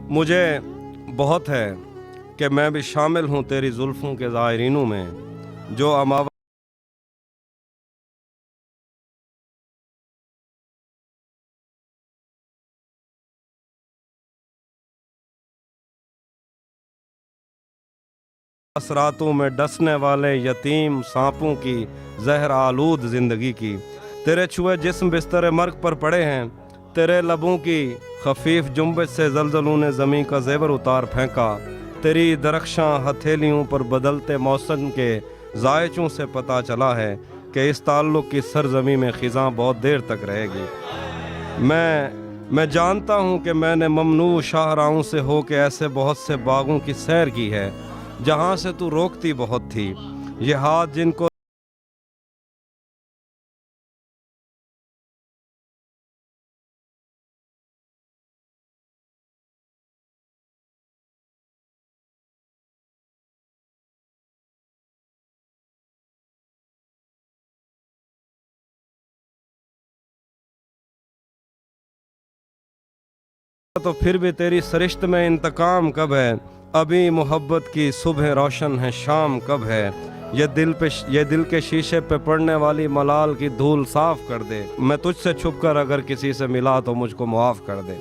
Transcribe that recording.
مجھے بہت ہے کہ میں بھی شامل ہوں تیری زلفوں کے زائرینوں میں، جو اماوت راتوں میں ڈسنے والے یتیم سانپوں کی زہر آلود زندگی کی۔ تیرے چھوئے جسم بستر مرگ پر پڑے ہیں، تیرے لبوں کی خفیف جنبش سے زلزلوں نے زمین کا زیور اتار پھینکا۔ تیری درخشاں ہتھیلیوں پر بدلتے موسم کے ذائچوں سے پتہ چلا ہے کہ اس تعلق کی سرزمین میں خزاں بہت دیر تک رہے گی۔ میں جانتا ہوں کہ میں نے ممنوع شاہراہوں سے ہو کے ایسے بہت سے باغوں کی سیر کی ہے جہاں سے تو روکتی بہت تھی۔ یہ ہاتھ جن کو تو پھر بھی تیری سرشت میں انتقام کب ہے؟ ابھی محبت کی صبح روشن ہے، شام کب ہے؟ یہ دل کے شیشے پہ پڑنے والی ملال کی دھول صاف کر دے۔ میں تجھ سے چھپ کر اگر کسی سے ملا تو مجھ کو معاف کر دے۔